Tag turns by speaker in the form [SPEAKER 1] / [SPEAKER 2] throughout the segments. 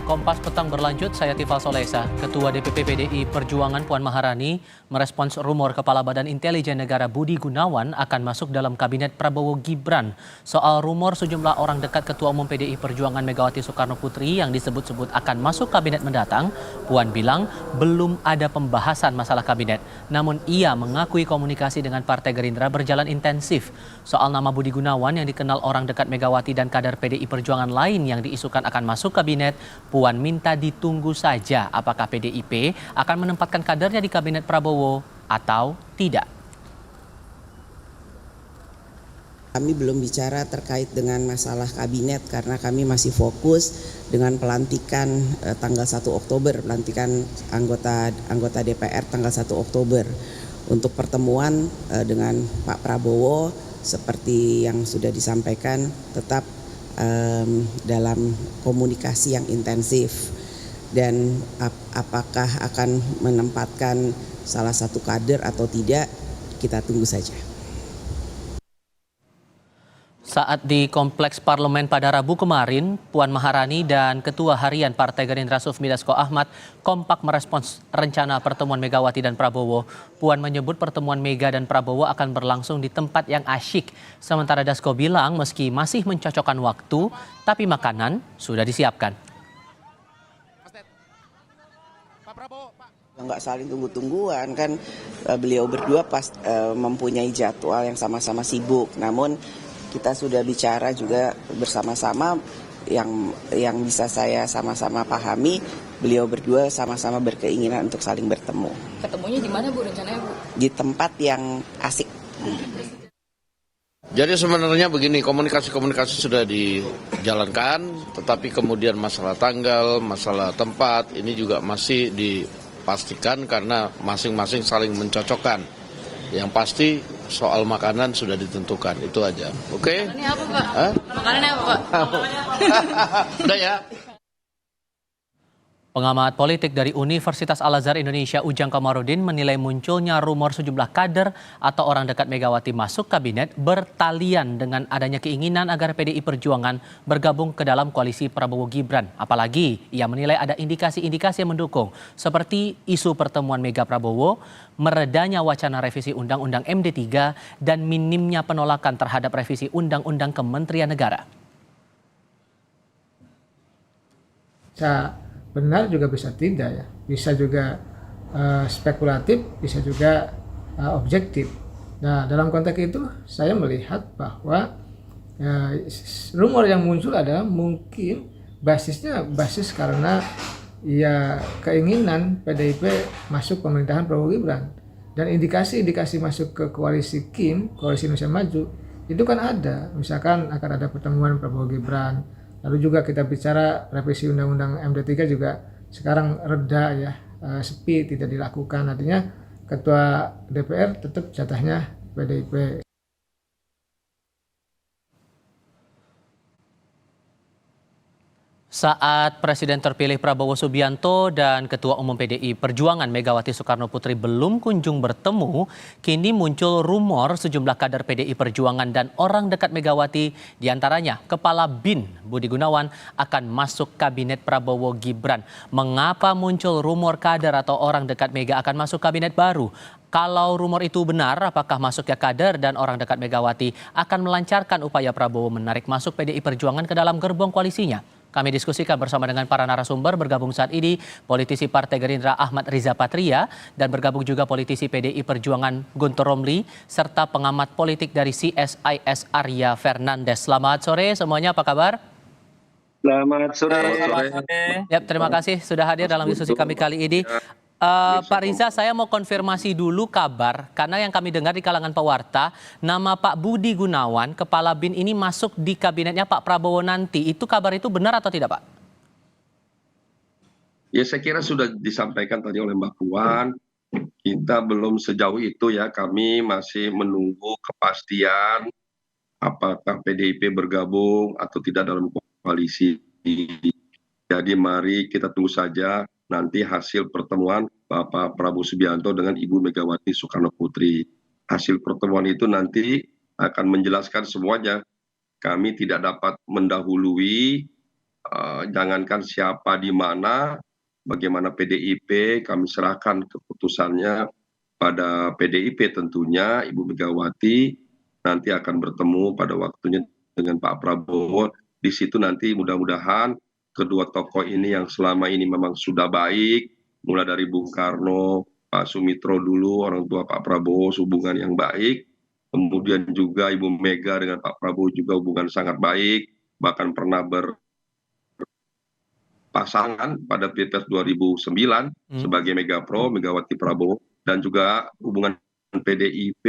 [SPEAKER 1] Kompas Petang berlanjut, saya Tifal Solesa. Ketua DPP PDI Perjuangan Puan Maharani merespons rumor Kepala Badan Intelijen Negara Budi Gunawan akan masuk dalam Kabinet Prabowo Gibran. Soal rumor sejumlah orang dekat Ketua Umum PDI Perjuangan Megawati Soekarno Putri yang disebut-sebut akan masuk kabinet mendatang, Puan bilang belum ada pembahasan masalah kabinet. Namun ia mengakui komunikasi dengan Partai Gerindra berjalan intensif. Soal nama Budi Gunawan yang dikenal orang dekat Megawati dan kader PDI Perjuangan lain yang diisukan akan masuk kabinet, Puan minta ditunggu saja apakah PDIP akan menempatkan kadernya di kabinet Prabowo atau tidak.
[SPEAKER 2] Kami belum bicara terkait dengan masalah kabinet karena kami masih fokus dengan pelantikan tanggal 1 Oktober, pelantikan anggota DPR tanggal 1 Oktober. Untuk pertemuan dengan Pak Prabowo seperti yang sudah disampaikan tetap dalam komunikasi yang intensif, dan apakah akan menempatkan salah satu kader atau tidak, kita tunggu saja.
[SPEAKER 1] Saat di Kompleks Parlemen pada Rabu kemarin, Puan Maharani dan Ketua Harian Partai Gerindra Sufmi Dasko Ahmad kompak merespons rencana pertemuan Megawati dan Prabowo. Puan menyebut pertemuan Mega dan Prabowo akan berlangsung di tempat yang asyik. Sementara Dasko bilang meski masih mencocokkan waktu, tapi makanan sudah disiapkan.
[SPEAKER 2] Nggak saling tunggu-tungguan kan, beliau berdua mempunyai jadwal yang sama-sama sibuk. Namun kita sudah bicara juga bersama-sama yang bisa saya sama-sama pahami, beliau berdua sama-sama berkeinginan untuk saling bertemu.
[SPEAKER 3] Ketemunya di mana Bu rencananya Bu?
[SPEAKER 2] Di tempat yang asik.
[SPEAKER 4] Jadi sebenarnya begini, komunikasi sudah dijalankan, tetapi kemudian masalah tanggal, masalah tempat ini juga masih dipastikan karena masing-masing saling mencocokkan. Yang pasti soal makanan sudah ditentukan, itu aja. Oke?
[SPEAKER 3] Makanannya apa Pak? Makanannya apa Pak?
[SPEAKER 4] Udah ya.
[SPEAKER 1] Pengamat politik dari Universitas Al-Azhar Indonesia Ujang Komarudin menilai munculnya rumor sejumlah kader atau orang dekat Megawati masuk kabinet bertalian dengan adanya keinginan agar PDI Perjuangan bergabung ke dalam koalisi Prabowo Gibran. Apalagi ia menilai ada indikasi-indikasi yang mendukung seperti isu pertemuan Mega Prabowo, meredanya wacana revisi Undang-Undang MD3 dan minimnya penolakan terhadap revisi Undang-Undang Kementerian Negara.
[SPEAKER 5] Benar juga bisa tidak ya, bisa juga spekulatif, bisa juga objektif. Nah dalam konteks itu saya melihat bahwa rumor yang muncul adalah mungkin basisnya karena ya keinginan PDIP masuk pemerintahan Prabowo Gibran, dan indikasi masuk ke koalisi koalisi Indonesia Maju itu kan ada, misalkan akan ada pertemuan Prabowo Gibran. Lalu juga kita bicara revisi Undang-Undang MD3 juga sekarang reda ya, sepi, tidak dilakukan. Artinya Ketua DPR tetap jatahnya PDIP.
[SPEAKER 1] Saat Presiden terpilih Prabowo Subianto dan Ketua Umum PDI Perjuangan Megawati Soekarno Putri belum kunjung bertemu, kini muncul rumor sejumlah kader PDI Perjuangan dan orang dekat Megawati, diantaranya Kepala BIN Budi Gunawan, akan masuk kabinet Prabowo Gibran. Mengapa muncul rumor kader atau orang dekat Mega akan masuk kabinet baru? Kalau rumor itu benar, apakah masuknya kader dan orang dekat Megawati akan melancarkan upaya Prabowo menarik masuk PDI Perjuangan ke dalam gerbong koalisinya? Kami diskusikan bersama dengan para narasumber. Bergabung saat ini politisi Partai Gerindra Ahmad Riza Patria dan bergabung juga politisi PDI Perjuangan Guntur Romli serta pengamat politik dari CSIS Arya Fernandes. Selamat sore semuanya, apa kabar?
[SPEAKER 6] Selamat sore.
[SPEAKER 1] Ya, terima kasih sudah hadir dalam diskusi kami kali ini. Pak Riza, saya mau konfirmasi dulu kabar, karena yang kami dengar di kalangan pewarta, nama Pak Budi Gunawan, Kepala BIN ini masuk di kabinetnya Pak Prabowo nanti. Itu kabar itu benar atau tidak, Pak?
[SPEAKER 6] Ya, saya kira sudah disampaikan tadi oleh Mbak Puan. Kita belum sejauh itu ya, kami masih menunggu kepastian apakah PDIP bergabung atau tidak dalam koalisi. Jadi mari kita tunggu saja nanti hasil pertemuan Bapak Prabowo Subianto dengan Ibu Megawati Soekarno Putri. Hasil pertemuan itu nanti akan menjelaskan semuanya. Kami tidak dapat mendahului jangankan siapa di mana, bagaimana PDIP, kami serahkan keputusannya pada PDIP tentunya. Ibu Megawati nanti akan bertemu pada waktunya dengan Pak Prabowo. Di situ nanti mudah-mudahan kedua tokoh ini yang selama ini memang sudah baik, mulai dari Bung Karno, Pak Sumitro dulu, orang tua Pak Prabowo, hubungan yang baik. Kemudian juga Ibu Mega dengan Pak Prabowo juga hubungan sangat baik, bahkan pernah berpasangan pada Pilpres 2009 sebagai Mega Pro, Megawati Prabowo, dan juga hubungan PDIP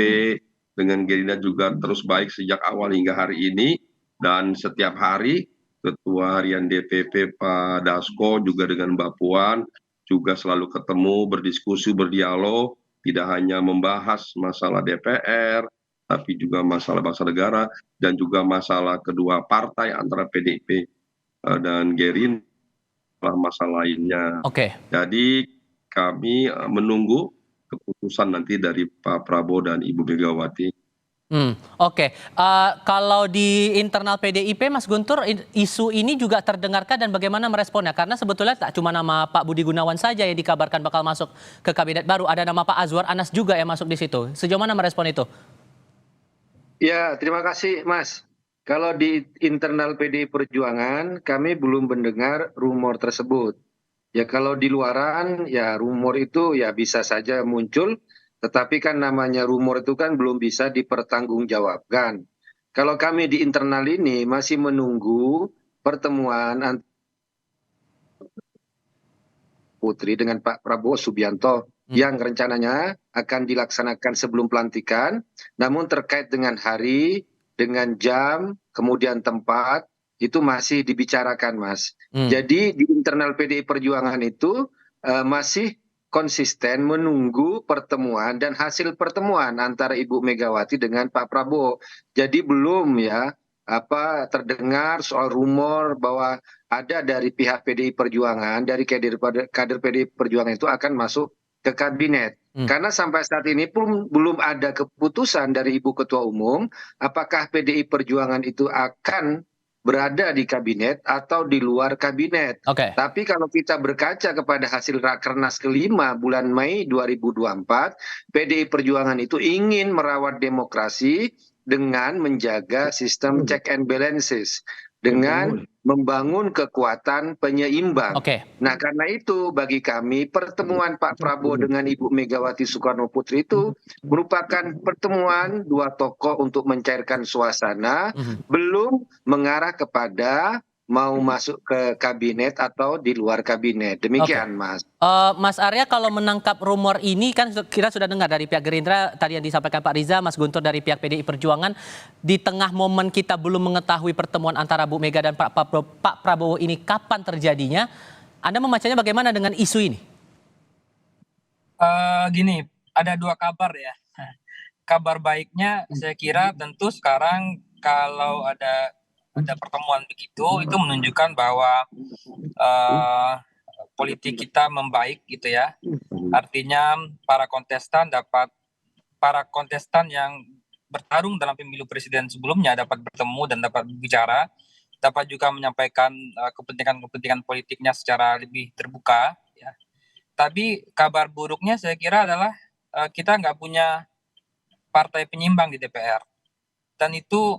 [SPEAKER 6] dengan Gerindra juga terus baik sejak awal hingga hari ini, dan setiap hari Ketua Harian DPP Pak Dasko juga dengan Mbak Puan juga selalu ketemu, berdiskusi, berdialog, tidak hanya membahas masalah DPR, tapi juga masalah bangsa negara dan juga masalah kedua partai antara PDIP dan Gerindra, masalah lainnya.
[SPEAKER 1] Oke.
[SPEAKER 6] Jadi kami menunggu keputusan nanti dari Pak Prabowo dan Ibu Megawati.
[SPEAKER 1] Oke. Kalau di internal PDIP, Mas Guntur, isu ini juga terdengarkan dan bagaimana meresponnya? Karena sebetulnya tak cuma nama Pak Budi Gunawan saja yang dikabarkan bakal masuk ke kabinet baru, ada nama Pak Azwar Anas juga yang masuk di situ. Sejauh mana merespon itu?
[SPEAKER 7] Ya, terima kasih Mas. Kalau di internal PDI Perjuangan, kami belum mendengar rumor tersebut. Ya kalau di luaran, ya rumor itu ya bisa saja muncul, tetapi kan namanya rumor itu kan belum bisa dipertanggungjawabkan. Kalau kami di internal ini masih menunggu pertemuan antara Putri dengan Pak Prabowo Subianto yang rencananya akan dilaksanakan sebelum pelantikan, namun terkait dengan hari, dengan jam, kemudian tempat, itu masih dibicarakan, Mas. Jadi di internal PDI Perjuangan itu masih konsisten menunggu pertemuan dan hasil pertemuan antara Ibu Megawati dengan Pak Prabowo. Jadi belum ya terdengar soal rumor bahwa ada dari pihak PDI Perjuangan, dari kader PDI Perjuangan itu akan masuk ke kabinet. Karena sampai saat ini pun belum ada keputusan dari Ibu Ketua Umum apakah PDI Perjuangan itu akan berada di kabinet atau di luar kabinet.
[SPEAKER 1] Oke.
[SPEAKER 7] Tapi kalau kita berkaca kepada hasil Rakernas kelima bulan Mei 2024, PDI Perjuangan itu ingin merawat demokrasi dengan menjaga sistem check and balances, dengan membangun kekuatan penyeimbang.
[SPEAKER 1] Oke.
[SPEAKER 7] Nah, karena itu bagi kami pertemuan Pak Prabowo dengan Ibu Megawati Soekarno Putri itu merupakan pertemuan dua tokoh untuk mencairkan suasana, belum mengarah kepada mau masuk ke kabinet atau di luar kabinet. Demikian, Mas.
[SPEAKER 1] Mas Arya, kalau menangkap rumor ini kan kita sudah dengar dari pihak Gerindra tadi yang disampaikan Pak Riza, Mas Guntur dari pihak PDI Perjuangan, di tengah momen kita belum mengetahui pertemuan antara Bu Mega dan Pak Prabowo ini kapan terjadinya, Anda memacanya bagaimana dengan isu ini?
[SPEAKER 8] Gini, ada dua kabar ya. Kabar baiknya saya kira tentu sekarang kalau ada pertemuan begitu, itu menunjukkan bahwa politik kita membaik gitu ya. Artinya para kontestan yang bertarung dalam pemilu presiden sebelumnya dapat bertemu dan dapat berbicara, dapat juga menyampaikan kepentingan politiknya secara lebih terbuka. Ya. Tapi kabar buruknya saya kira adalah kita nggak punya partai penyimbang di DPR. Dan itu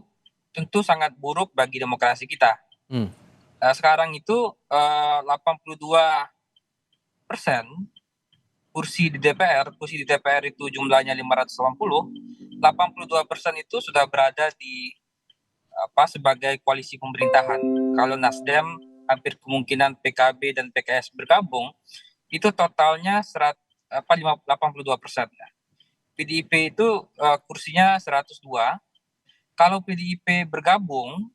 [SPEAKER 8] tentu sangat buruk bagi demokrasi kita. Sekarang itu 82% kursi di DPR itu jumlahnya 580, 82% itu sudah berada di sebagai koalisi pemerintahan. Kalau Nasdem hampir kemungkinan PKB dan PKS bergabung, itu totalnya 82%. PDIP itu kursinya 102. Kalau PDIP bergabung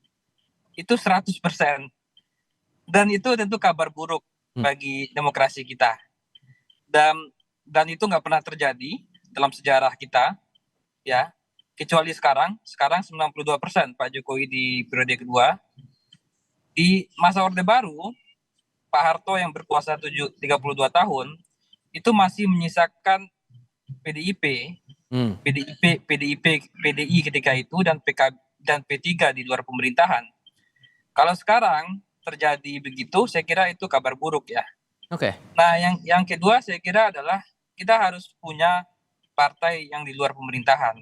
[SPEAKER 8] itu 100%. Dan itu tentu kabar buruk bagi demokrasi kita. Dan itu nggak pernah terjadi dalam sejarah kita, ya. Kecuali sekarang 92% Pak Jokowi di periode kedua. Di masa Orde Baru, Pak Harto yang berkuasa 32 tahun, itu masih menyisakan PDI ketika itu dan PKB dan P3 di luar pemerintahan. Kalau sekarang terjadi begitu, saya kira itu kabar buruk ya.
[SPEAKER 1] Oke.
[SPEAKER 8] Nah, yang kedua saya kira adalah kita harus punya partai yang di luar pemerintahan.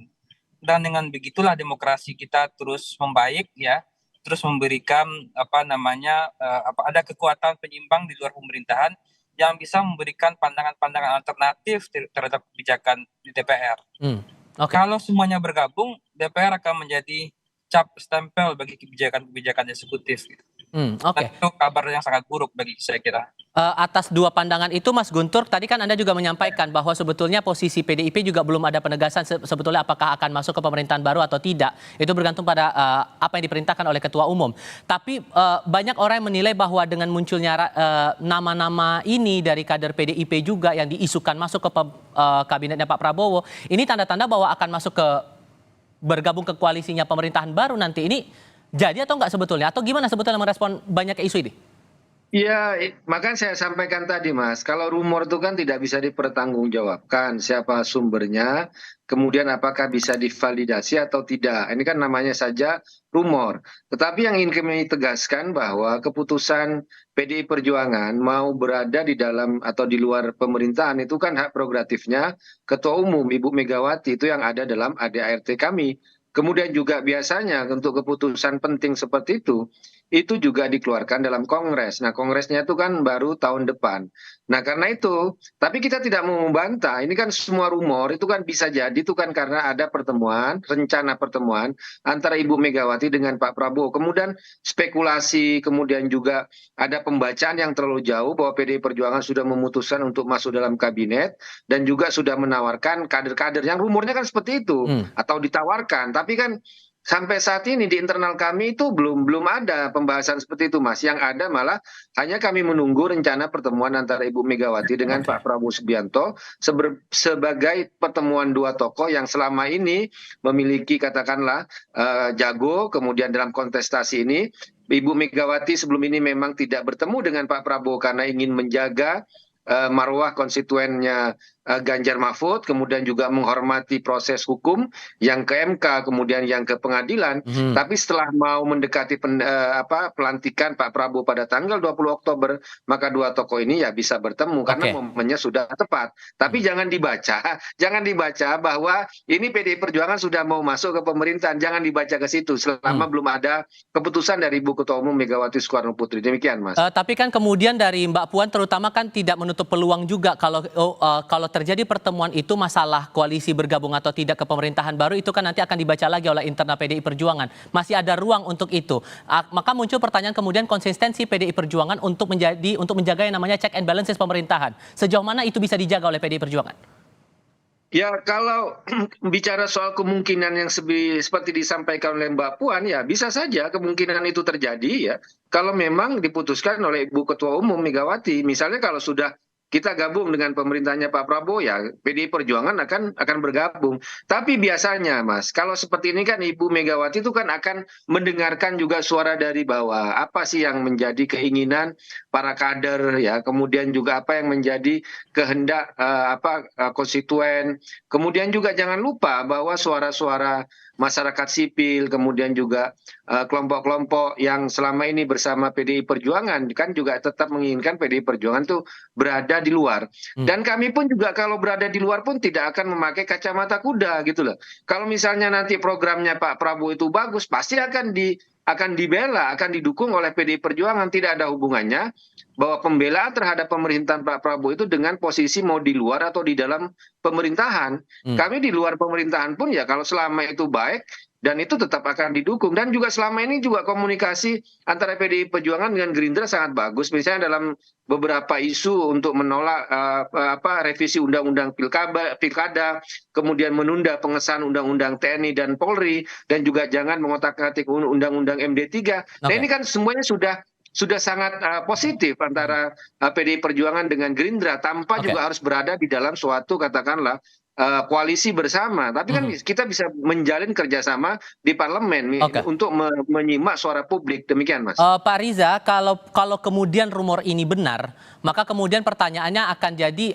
[SPEAKER 8] Dan dengan begitulah demokrasi kita terus membaik ya, terus memberikan ada kekuatan penyimbang di luar pemerintahan yang bisa memberikan pandangan-pandangan alternatif terhadap kebijakan di DPR.
[SPEAKER 1] Oke.
[SPEAKER 8] Kalau semuanya bergabung, DPR akan menjadi cap stempel bagi kebijakan-kebijakan eksekutif.
[SPEAKER 1] Oke.
[SPEAKER 8] Dan itu kabar yang sangat buruk bagi saya kira.
[SPEAKER 1] Atas dua pandangan itu, Mas Guntur, tadi kan Anda juga menyampaikan bahwa sebetulnya posisi PDIP juga belum ada penegasan sebetulnya apakah akan masuk ke pemerintahan baru atau tidak. Itu bergantung pada apa yang diperintahkan oleh Ketua Umum. Tapi banyak orang yang menilai bahwa dengan munculnya nama-nama ini dari kader PDIP juga yang diisukan masuk ke kabinetnya Pak Prabowo, ini tanda-tanda bahwa akan masuk ke bergabung ke koalisinya pemerintahan baru nanti. Ini jadi atau enggak sebetulnya? Atau gimana sebetulnya merespon banyak isu ini?
[SPEAKER 7] Ya, makanya saya sampaikan tadi Mas, kalau rumor itu kan tidak bisa dipertanggungjawabkan siapa sumbernya, kemudian apakah bisa divalidasi atau tidak. Ini kan namanya saja rumor. Tetapi yang ingin kami tegaskan bahwa keputusan PDI Perjuangan mau berada di dalam atau di luar pemerintahan itu kan hak prerogatifnya Ketua Umum Ibu Megawati, itu yang ada dalam ADART kami. Kemudian juga biasanya untuk keputusan penting seperti itu juga dikeluarkan dalam kongres. Nah, kongresnya itu kan baru tahun depan. Nah, karena itu, tapi kita tidak mau membantah, ini kan semua rumor, itu kan bisa jadi itu kan karena ada pertemuan, rencana pertemuan antara Ibu Megawati dengan Pak Prabowo. Kemudian spekulasi, kemudian juga ada pembacaan yang terlalu jauh bahwa PDI Perjuangan sudah memutuskan untuk masuk dalam kabinet dan juga sudah menawarkan kader-kader yang rumornya kan seperti itu atau ditawarkan. Tapi kan sampai saat ini di internal kami itu belum ada pembahasan seperti itu, Mas. Yang ada malah hanya kami menunggu rencana pertemuan antara Ibu Megawati dengan Pak Prabowo Subianto sebagai pertemuan dua tokoh yang selama ini memiliki katakanlah jago, kemudian dalam kontestasi ini Ibu Megawati sebelum ini memang tidak bertemu dengan Pak Prabowo karena ingin menjaga marwah konstituennya Ganjar Mahfud, kemudian juga menghormati proses hukum yang ke MK, kemudian yang ke pengadilan. Tapi setelah mau mendekati pelantikan Pak Prabowo pada tanggal 20 Oktober, maka dua tokoh ini ya bisa bertemu karena momennya sudah tepat. Tapi jangan dibaca bahwa ini PDI Perjuangan sudah mau masuk ke pemerintahan, jangan dibaca ke situ selama belum ada keputusan dari Ibu Ketua Umum Megawati Soekarno Putri. Demikian, Mas.
[SPEAKER 1] Tapi kan kemudian dari Mbak Puan terutama kan tidak menutup peluang juga kalau terjadi pertemuan itu masalah koalisi bergabung atau tidak ke pemerintahan baru itu kan nanti akan dibaca lagi oleh internal PDI Perjuangan. Masih ada ruang untuk itu. Maka muncul pertanyaan kemudian konsistensi PDI Perjuangan untuk menjaga yang namanya check and balances pemerintahan. Sejauh mana itu bisa dijaga oleh PDI Perjuangan?
[SPEAKER 7] Ya, kalau bicara soal kemungkinan yang seperti disampaikan oleh Mbak Puan, ya bisa saja kemungkinan itu terjadi ya. Kalau memang diputuskan oleh Ibu Ketua Umum Megawati, misalnya kalau sudah kita gabung dengan pemerintahnya Pak Prabowo, ya PDI Perjuangan akan bergabung. Tapi biasanya, Mas, kalau seperti ini kan Ibu Megawati itu kan akan mendengarkan juga suara dari bawah. Apa sih yang menjadi keinginan para kader, ya, kemudian juga apa yang menjadi kehendak konstituen. Kemudian juga jangan lupa bahwa suara-suara masyarakat sipil, kemudian juga kelompok-kelompok yang selama ini bersama PDI Perjuangan kan juga tetap menginginkan PDI Perjuangan itu berada di luar. Dan kami pun juga kalau berada di luar pun tidak akan memakai kacamata kuda gitu loh. Kalau misalnya nanti programnya Pak Prabowo itu bagus, pasti akan dibela, akan didukung oleh PDI Perjuangan. Tidak ada hubungannya bahwa pembelaan terhadap pemerintahan Pak Prabowo itu dengan posisi mau di luar atau di dalam pemerintahan. Kami di luar pemerintahan pun ya kalau selama itu baik dan itu tetap akan didukung. Dan juga selama ini juga komunikasi antara PDI Perjuangan dengan Gerindra sangat bagus. Misalnya dalam beberapa isu untuk menolak revisi undang-undang pilkada, kemudian menunda pengesahan undang-undang TNI dan Polri, dan juga jangan mengotak-atik undang-undang MD3. Nah, ini kan semuanya sudah sangat positif antara PDI Perjuangan dengan Gerindra tanpa juga harus berada di dalam suatu katakanlah koalisi bersama. Tapi kan kita bisa menjalin kerjasama di parlemen untuk menyimak suara publik. Demikian, Mas.
[SPEAKER 1] Pak Riza, kalau kemudian rumor ini benar, maka kemudian pertanyaannya akan jadi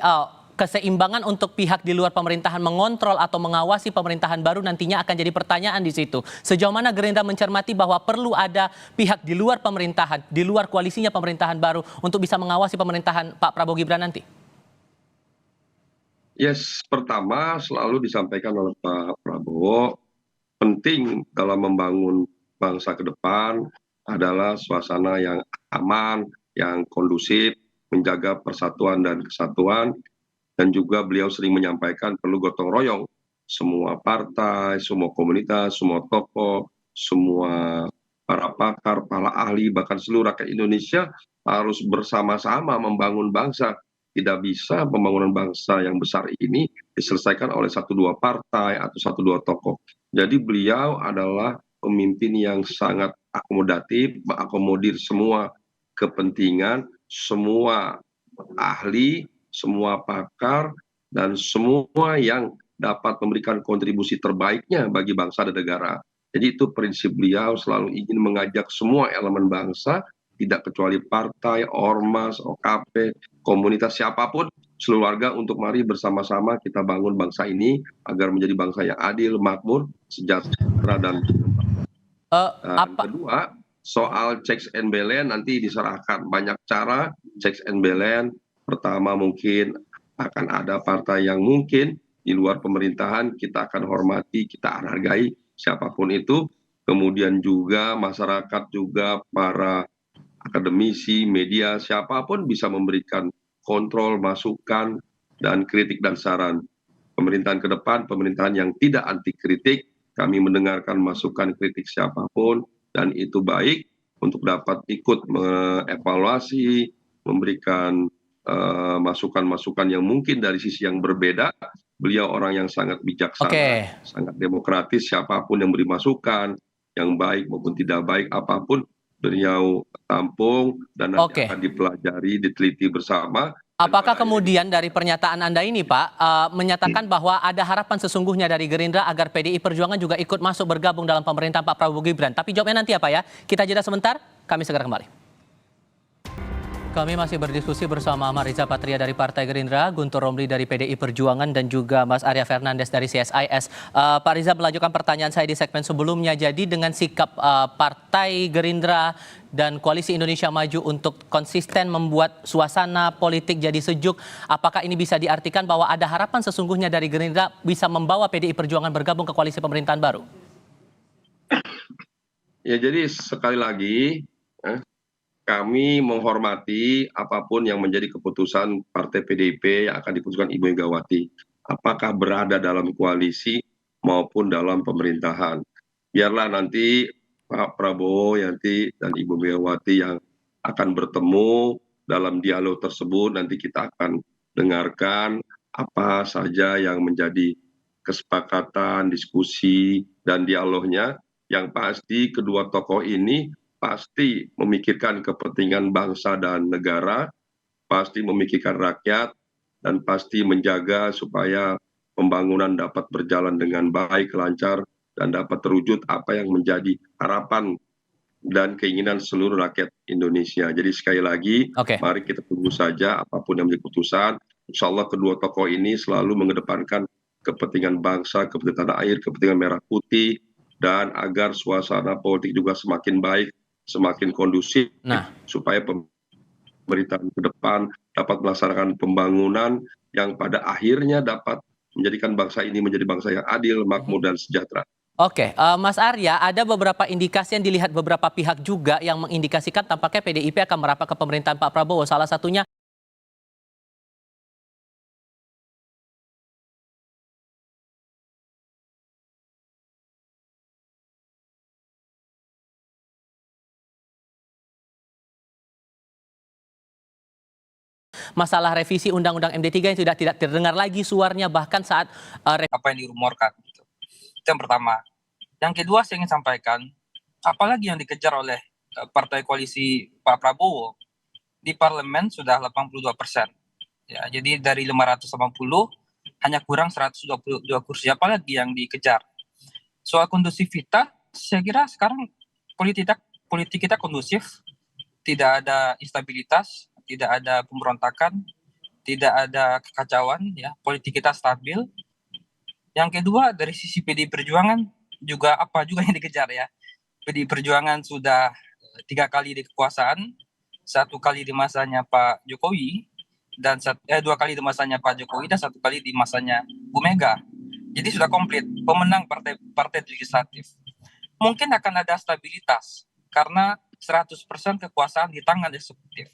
[SPEAKER 1] keseimbangan untuk pihak di luar pemerintahan mengontrol atau mengawasi pemerintahan baru nantinya akan jadi pertanyaan di situ. Sejauh mana Gerindra mencermati bahwa perlu ada pihak di luar pemerintahan, di luar koalisinya pemerintahan baru untuk bisa mengawasi pemerintahan Pak Prabowo Gibran nanti?
[SPEAKER 6] Yes, pertama selalu disampaikan oleh Pak Prabowo, penting dalam membangun bangsa ke depan adalah suasana yang aman, yang kondusif, menjaga persatuan dan kesatuan, dan juga beliau sering menyampaikan perlu gotong royong. Semua partai, semua komunitas, semua tokoh, semua para pakar, para ahli, bahkan seluruh rakyat Indonesia harus bersama-sama membangun bangsa. Tidak bisa pembangunan bangsa yang besar ini diselesaikan oleh satu dua partai atau satu dua tokoh. Jadi beliau adalah pemimpin yang sangat akomodatif, mengakomodir semua kepentingan, semua ahli, semua pakar, dan semua yang dapat memberikan kontribusi terbaiknya bagi bangsa dan negara. Jadi itu prinsip beliau, selalu ingin mengajak semua elemen bangsa, tidak kecuali partai, ormas, OKP, komunitas siapapun, seluruh warga untuk mari bersama-sama kita bangun bangsa ini agar menjadi bangsa yang adil, makmur, sejahtera, dan kedua, soal checks and balance nanti diserahkan. Banyak cara checks and balance. Pertama mungkin akan ada partai yang mungkin di luar pemerintahan, kita akan hormati, kita hargai siapapun itu. Kemudian juga masyarakat, juga para akademisi, media, siapapun bisa memberikan kontrol, masukan, dan kritik dan saran. Pemerintahan ke depan, pemerintahan yang tidak anti kritik, kami mendengarkan masukan kritik siapapun, dan itu baik untuk dapat ikut mengevaluasi, memberikan masukan-masukan yang mungkin dari sisi yang berbeda. Beliau orang yang sangat bijaksana, sangat demokratis, siapapun yang beri masukan, yang baik maupun tidak baik, apapun, beliau tampung dan nanti akan dipelajari, diteliti bersama.
[SPEAKER 1] Apakah kemudian dari pernyataan Anda ini, Pak, menyatakan bahwa ada harapan sesungguhnya dari Gerindra agar PDI Perjuangan juga ikut masuk bergabung dalam pemerintahan Pak Prabowo Gibran? Tapi jawabnya nanti ya, Pak ya. Kita jeda sebentar, kami segera kembali. Kami masih berdiskusi bersama Mariza Patria dari Partai Gerindra, Guntur Romli dari PDI Perjuangan, dan juga Mas Arya Fernandes dari CSIS. Pak Riza melanjutkan pertanyaan saya di segmen sebelumnya. Jadi dengan sikap Partai Gerindra dan Koalisi Indonesia Maju untuk konsisten membuat suasana politik jadi sejuk, apakah ini bisa diartikan bahwa ada harapan sesungguhnya dari Gerindra bisa membawa PDI Perjuangan bergabung ke koalisi pemerintahan baru?
[SPEAKER 6] Ya, jadi sekali lagi, kami menghormati apapun yang menjadi keputusan Partai PDIP yang akan diputuskan Ibu Megawati. Apakah berada dalam koalisi maupun dalam pemerintahan. Biarlah nanti Pak Prabowo nanti dan Ibu Megawati yang akan bertemu dalam dialog tersebut. Nanti kita akan dengarkan apa saja yang menjadi kesepakatan, diskusi, dan dialognya. Yang pasti kedua tokoh ini pasti memikirkan kepentingan bangsa dan negara, pasti memikirkan rakyat, dan pasti menjaga supaya pembangunan dapat berjalan dengan baik, lancar, dan dapat terwujud apa yang menjadi harapan dan keinginan seluruh rakyat Indonesia. Jadi sekali lagi, mari kita tunggu saja apapun yang menjadi keputusan. Insya Allah kedua tokoh ini selalu mengedepankan kepentingan bangsa, kepentingan tanah air, kepentingan merah putih, dan agar suasana politik juga semakin baik, semakin kondusif, supaya pemerintahan ke depan dapat melaksanakan pembangunan yang pada akhirnya dapat menjadikan bangsa ini menjadi bangsa yang adil, makmur, dan sejahtera.
[SPEAKER 1] Mas Arya, ada beberapa indikasi yang dilihat beberapa pihak juga yang mengindikasikan tampaknya PDIP akan merapat ke pemerintahan Pak Prabowo. Salah satunya masalah revisi Undang-Undang MD3 yang tidak terdengar lagi suaranya bahkan saat
[SPEAKER 8] apa yang dirumorkan. Gitu. Itu yang pertama. Yang kedua saya ingin sampaikan, apalagi yang dikejar oleh partai koalisi Pak Prabowo di parlemen sudah 82%. Ya, jadi dari 580 hanya kurang 122 kursi. Apalagi yang dikejar. Soal kondusivitas, saya kira sekarang politik kita kondusif, tidak ada instabilitas, tidak ada pemberontakan, tidak ada kekacauan, ya, politik kita stabil. Yang kedua, dari sisi PDI Perjuangan juga apa juga yang dikejar, ya. PDI Perjuangan sudah 3 kali di kekuasaan, 1 kali di masanya Pak Jokowi, dan 2 kali di masanya Pak Jokowi dan 1 kali di masanya Bu Mega. Jadi sudah komplit pemenang partai legislatif. Mungkin akan ada stabilitas karena 100% kekuasaan di tangan eksekutif.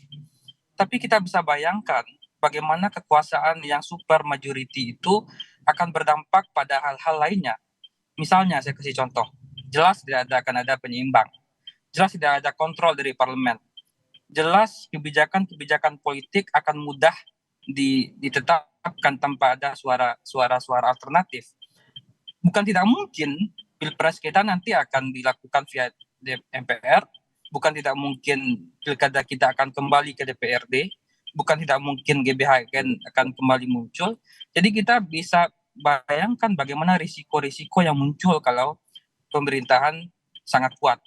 [SPEAKER 8] Tapi kita bisa bayangkan bagaimana kekuasaan yang super majority itu akan berdampak pada hal-hal lainnya. Misalnya saya kasih contoh, jelas akan ada penyeimbang, jelas tidak ada kontrol dari parlemen, jelas kebijakan-kebijakan politik akan mudah ditetapkan tanpa ada suara alternatif. Bukan tidak mungkin pilpres kita nanti akan dilakukan via MPR, bukan tidak mungkin pilkada kita akan kembali ke DPRD, bukan tidak mungkin GBHN akan kembali muncul. Jadi kita bisa bayangkan bagaimana risiko-risiko yang muncul kalau pemerintahan sangat kuat,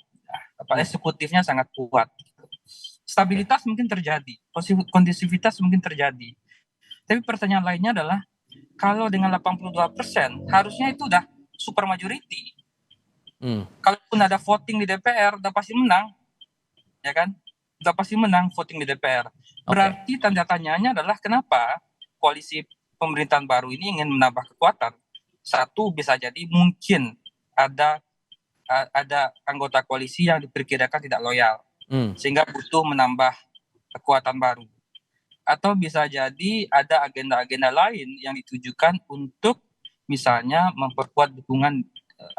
[SPEAKER 8] eksekutifnya sangat kuat. Stabilitas mungkin terjadi, kondusivitas mungkin terjadi. Tapi pertanyaan lainnya adalah, kalau dengan 82% harusnya itu udah super majority. Kalaupun ada voting di DPR, udah pasti menang, ya kan? Udah pasti menang voting di DPR. Berarti tanda tanyanya adalah kenapa koalisi pemerintahan baru ini ingin menambah kekuatan. Satu, bisa jadi mungkin ada anggota koalisi yang diperkirakan tidak loyal, sehingga butuh menambah kekuatan baru. Atau bisa jadi ada agenda-agenda lain yang ditujukan untuk misalnya memperkuat dukungan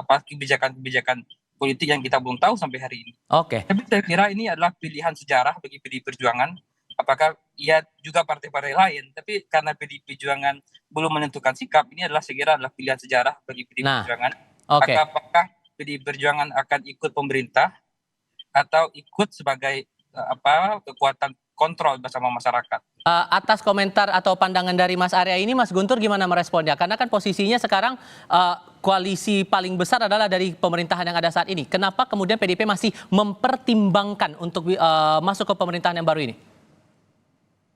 [SPEAKER 8] kebijakan-kebijakan politik yang kita belum tahu sampai hari ini. Tapi saya kira ini adalah pilihan sejarah bagi PDI Perjuangan. Apakah ia juga partai-partai lain, tapi karena PDI Perjuangan belum menentukan sikap, ini adalah segera adalah pilihan sejarah bagi PDI Perjuangan. Apakah PDI Perjuangan akan ikut pemerintah atau ikut sebagai kekuatan kontrol bersama masyarakat.
[SPEAKER 1] Atas komentar atau pandangan dari Mas Arya ini, Mas Guntur gimana meresponnya? Karena kan posisinya sekarang koalisi paling besar adalah dari pemerintahan yang ada saat ini. Kenapa kemudian PDIP masih mempertimbangkan untuk masuk ke pemerintahan yang baru ini?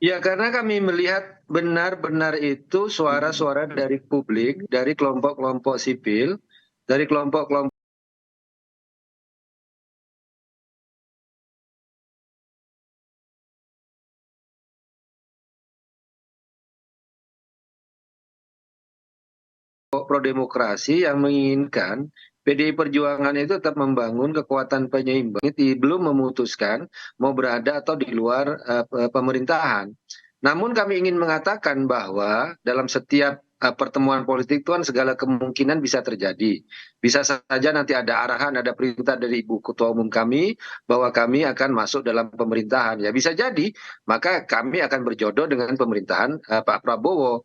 [SPEAKER 7] Ya, karena kami melihat benar-benar itu suara-suara dari publik, dari kelompok-kelompok sipil, dari kelompok-kelompok pro-demokrasi yang menginginkan PDI Perjuangan itu tetap membangun kekuatan penyeimbang, belum memutuskan mau berada atau di luar pemerintahan. Namun kami ingin mengatakan bahwa dalam setiap pertemuan politik itu kan segala kemungkinan bisa terjadi. Bisa saja nanti ada arahan, ada perintah dari Ibu Ketua Umum kami bahwa kami akan masuk dalam pemerintahan. Ya bisa jadi, maka kami akan berjodoh dengan pemerintahan Pak Prabowo.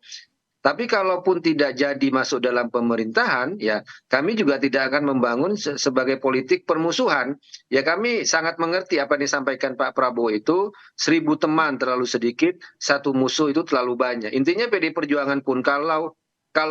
[SPEAKER 7] Tapi kalaupun tidak jadi masuk dalam pemerintahan, ya kami juga tidak akan membangun sebagai politik permusuhan. Ya kami sangat mengerti apa yang disampaikan Pak Prabowo itu, 1000 teman terlalu sedikit, 1 musuh itu terlalu banyak. Intinya PDI Perjuangan pun kalau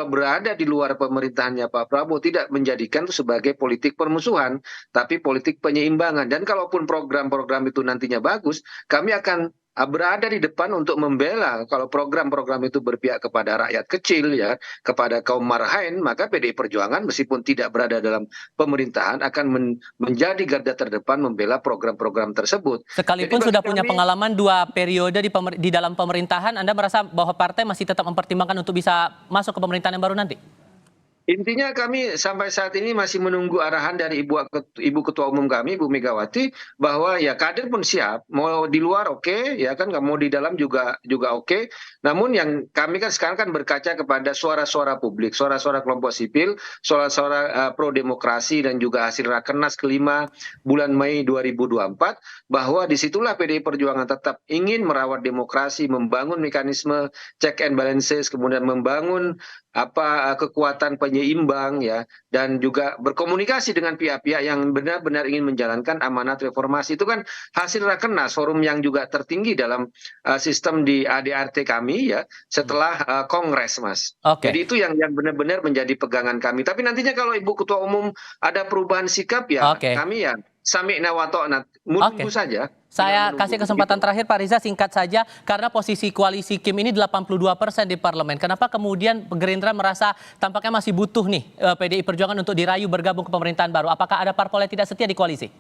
[SPEAKER 7] berada di luar pemerintahannya Pak Prabowo tidak menjadikan itu sebagai politik permusuhan, tapi politik penyeimbangan. Dan kalaupun program-program itu nantinya bagus, kami akan berada di depan untuk membela. Kalau program-program itu berpihak kepada rakyat kecil, ya, kepada kaum marhain, maka PDI Perjuangan meskipun tidak berada dalam pemerintahan akan menjadi garda terdepan membela program-program tersebut.
[SPEAKER 1] Sekalipun sudah punya pengalaman 2 periode di dalam pemerintahan, Anda merasa bahwa partai masih tetap mempertimbangkan untuk bisa masuk ke pemerintahan yang baru nanti?
[SPEAKER 7] Intinya kami sampai saat ini masih menunggu arahan dari Ibu Ketua Umum kami, Bu Megawati, bahwa ya kader pun siap, mau di luar oke, ya kan, nggak mau di dalam juga oke. Namun yang kami kan sekarang kan berkaca kepada suara-suara publik, suara-suara kelompok sipil, suara-suara pro demokrasi dan juga hasil Rakernas kelima bulan Mei 2024, bahwa disitulah PDI Perjuangan tetap ingin merawat demokrasi, membangun mekanisme check and balances, kemudian membangun kekuatan penyeimbang, ya, dan juga berkomunikasi dengan pihak-pihak yang benar-benar ingin menjalankan amanat reformasi. Itu kan hasil Rakernas, forum yang juga tertinggi dalam sistem di ADRT kami, ya, setelah Kongres, Mas. Jadi itu yang benar-benar menjadi pegangan kami. Tapi nantinya kalau Ibu Ketua Umum ada perubahan sikap, ya kami ya sami'na wa ta'na,
[SPEAKER 1] Oke.
[SPEAKER 7] menunggu saja.
[SPEAKER 1] Saya
[SPEAKER 7] Tinggal
[SPEAKER 1] kasih
[SPEAKER 7] menunggu.
[SPEAKER 1] kesempatan
[SPEAKER 7] Begitu.
[SPEAKER 1] terakhir Pak Riza, singkat saja, karena posisi koalisi Kim ini 82% di parlemen. Kenapa kemudian Gerindra merasa tampaknya masih butuh nih PDI Perjuangan untuk dirayu bergabung ke pemerintahan baru? Apakah ada parpol yang tidak setia di koalisi?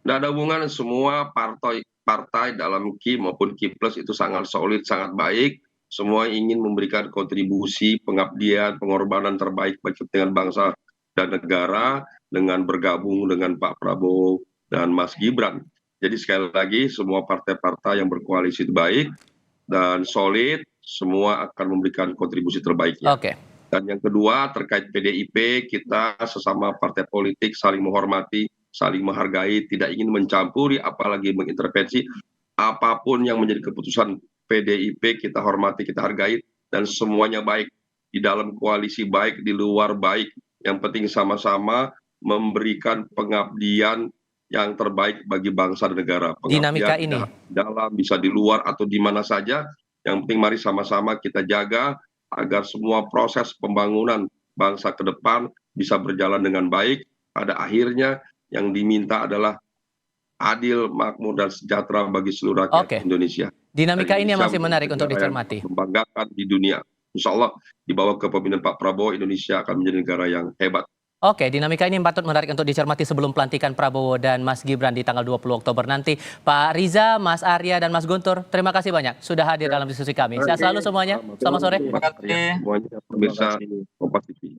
[SPEAKER 6] Nggak ada hubungan, semua partai dalam Kim maupun Kim Plus itu sangat solid, sangat baik. Semua ingin memberikan kontribusi, pengabdian, pengorbanan terbaik bagi kepentingan bangsa dan negara dengan bergabung dengan Pak Prabowo dan Mas Gibran. Jadi sekali lagi semua partai-partai yang berkoalisi itu baik dan solid, semua akan memberikan kontribusi terbaiknya.
[SPEAKER 1] Oke.
[SPEAKER 6] Dan yang kedua terkait PDIP, kita sesama partai politik saling menghormati, saling menghargai, tidak ingin mencampuri apalagi mengintervensi. Apapun yang menjadi keputusan PDIP kita hormati, kita hargai, dan semuanya baik. Di dalam koalisi baik, di luar baik. Yang penting sama-sama memberikan pengabdian yang terbaik bagi bangsa dan negara.
[SPEAKER 1] Dinamika ini.
[SPEAKER 6] Dalam, bisa di luar atau di mana saja. Yang penting mari sama-sama kita jaga agar semua proses pembangunan bangsa ke depan bisa berjalan dengan baik. Pada akhirnya yang diminta adalah adil, makmur, dan sejahtera bagi seluruh rakyat Indonesia.
[SPEAKER 1] Dinamika
[SPEAKER 6] Dan
[SPEAKER 1] ini yang
[SPEAKER 6] Indonesia
[SPEAKER 1] masih menarik untuk
[SPEAKER 6] menjadi negara yang
[SPEAKER 1] dicermati.
[SPEAKER 6] membanggakan di dunia. Insya Allah di bawah kepemimpinan Pak Prabowo, Indonesia akan menjadi negara yang hebat.
[SPEAKER 1] Oke, dinamika ini patut menarik untuk dicermati sebelum pelantikan Prabowo dan Mas Gibran di tanggal 20 Oktober nanti. Pak Riza, Mas Arya, dan Mas Guntur, terima kasih banyak sudah hadir dalam diskusi kami. Sehat selalu semuanya. Selamat sore.
[SPEAKER 8] Terima kasih.
[SPEAKER 6] Semuanya pemirsa Kompas TV.